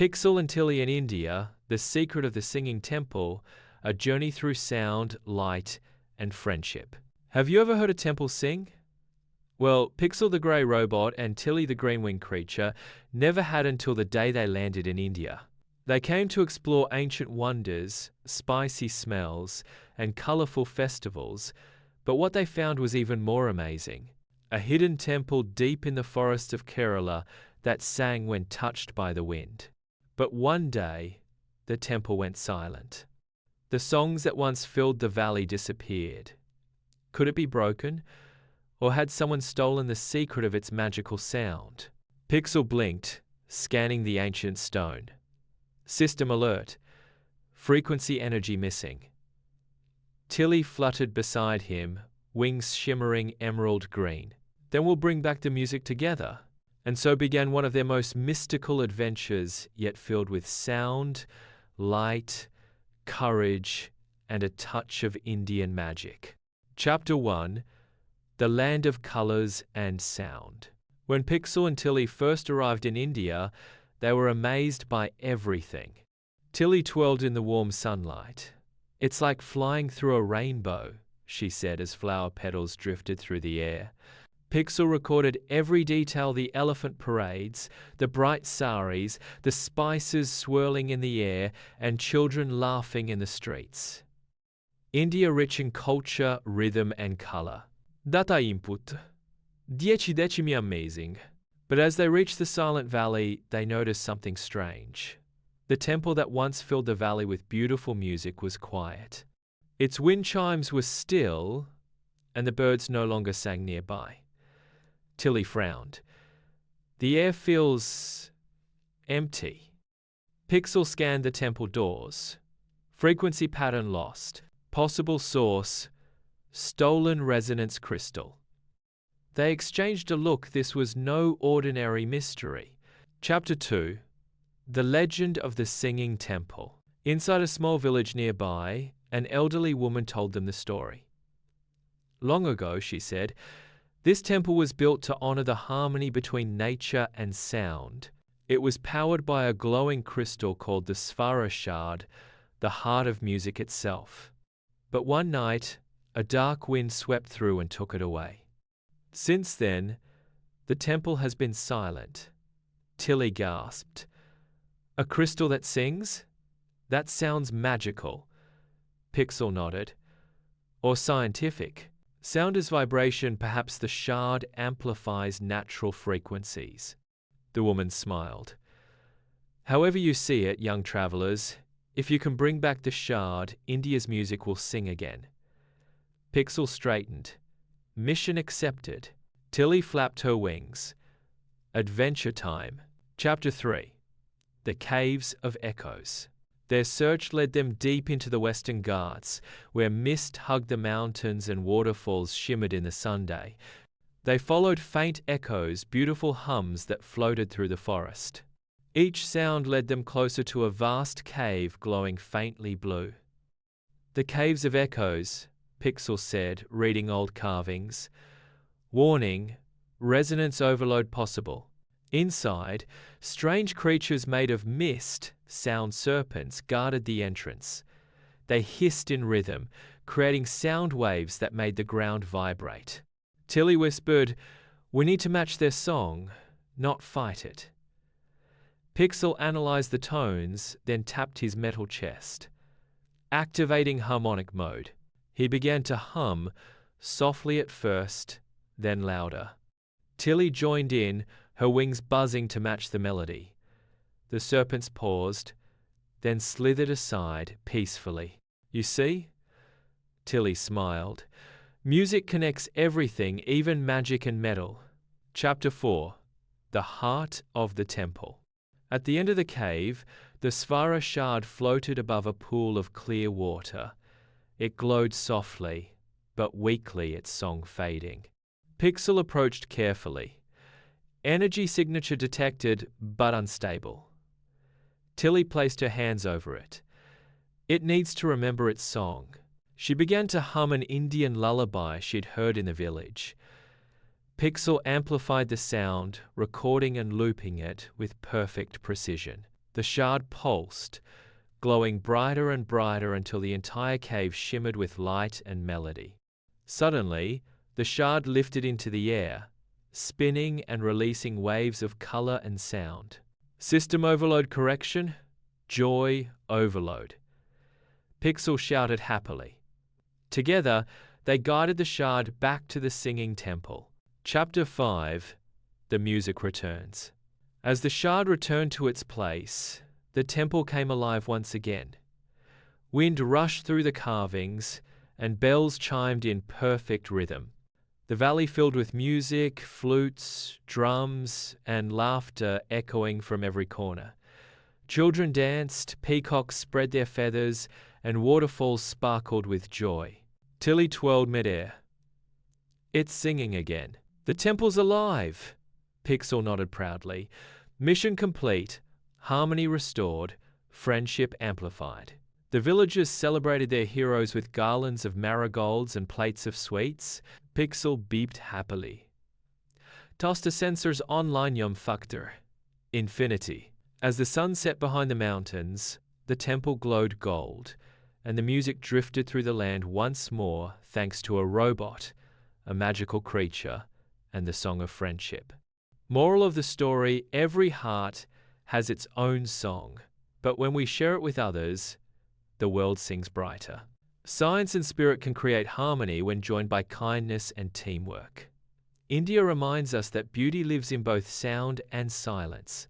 Pixel&Tilly in India, The Secret of the Singing Temple, a journey through sound, light, and friendship. Have you ever heard a temple sing? Well, Pixel the grey robot and Tilly the green-winged creature never had until the day they landed in India. They came to explore ancient wonders, spicy smells, and colourful festivals, but what they found was even more amazing. A hidden temple deep in the forests of Kerala that sang when touched by the wind. But one day, the temple went silent. The songs that once filled the valley disappeared. Could it be broken? Or had someone stolen the secret of its magical sound? Pixel blinked, scanning the ancient stone. System alert. Frequency energy missing. Tilly fluttered beside him, wings shimmering emerald green. Then we'll bring back the music together. And so began one of their most mystical adventures, yet filled with sound, light, courage, and a touch of Indian magic. Chapter 1. The Land of Colors and Sound. When Pixel and Tilly first arrived in India, they were amazed by everything. Tilly twirled in the warm sunlight. "It's like flying through a rainbow," she said as flower petals drifted through the air. Pixel recorded every detail: the elephant parades, the bright saris, the spices swirling in the air, and children laughing in the streets. India rich in culture, rhythm, and color. Data input. 10 decimi amazing. But as they reached the silent valley, they noticed something strange. The temple that once filled the valley with beautiful music was quiet. Its wind chimes were still, and the birds no longer sang nearby. Tilly frowned. The air feels empty. Pixel scanned the temple doors. Frequency pattern lost. Possible source: stolen resonance crystal. They exchanged a look. This was no ordinary mystery. Chapter 2. The Legend of the Singing Temple. Inside a small village nearby, an elderly woman told them the story. Long ago, she said, this temple was built to honor the harmony between nature and sound. It was powered by a glowing crystal called the Svara Shard, the heart of music itself. But one night, a dark wind swept through and took it away. Since then, the temple has been silent. Tilly gasped. A crystal that sings? That sounds magical. Pixel nodded. Or scientific. Sound is vibration. Perhaps the shard amplifies natural frequencies. The woman smiled. However you see it, young travelers, if you can bring back the shard, India's music will sing again. Pixel straightened. Mission accepted. Tilly flapped her wings. Adventure time. Chapter 3. The Caves of Echoes. Their search led them deep into the Western Ghats, where mist hugged the mountains and waterfalls shimmered in the sunday. They followed faint echoes, beautiful hums that floated through the forest. Each sound led them closer to a vast cave glowing faintly blue. The Caves of Echoes, Pixel said, reading old carvings. Warning: resonance overload possible. Inside, strange creatures made of mist, sound serpents, guarded the entrance. They hissed in rhythm, creating sound waves that made the ground vibrate. Tilly whispered, "We need to match their song, not fight it." Pixel analyzed the tones, then tapped his metal chest. Activating harmonic mode. He began to hum, softly at first, then louder. Tilly joined in, her wings buzzing to match the melody. The serpents paused, then slithered aside peacefully. "You see?" Tilly smiled. "Music connects everything, even magic and metal." Chapter 4. The Heart of the Temple. At the end of the cave, the Svara Shard floated above a pool of clear water. It glowed softly, but weakly, its song fading. Pixel approached carefully. Energy signature detected, but unstable. Tilly placed her hands over it. It needs to remember its song. She began to hum an Indian lullaby she'd heard in the village. Pixel amplified the sound, recording and looping it with perfect precision. The shard pulsed, glowing brighter and brighter until the entire cave shimmered with light and melody. Suddenly, the shard lifted into the air, spinning and releasing waves of color and sound. System overload correction? Joy overload. Pixel shouted happily. Together, they guided the shard back to the singing temple. Chapter 5: The music returns. As the shard returned to its place, the temple came alive once again. Wind rushed through the carvings, and bells chimed in perfect rhythm. The valley filled with music, flutes, drums, and laughter echoing from every corner. Children danced, peacocks spread their feathers, and waterfalls sparkled with joy. Tilly twirled midair. It's singing again. The temple's alive! Pixel nodded proudly. Mission complete, harmony restored, friendship amplified. The villagers celebrated their heroes with garlands of marigolds and plates of sweets. Pixel beeped happily. Toaster sensors online yum factor. Infinity. As the sun set behind the mountains, the temple glowed gold, and the music drifted through the land once more thanks to a robot, a magical creature, and the song of friendship. Moral of the story: every heart has its own song, but when we share it with others, the world sings brighter. Science and spirit can create harmony when joined by kindness and teamwork. India reminds us that beauty lives in both sound and silence.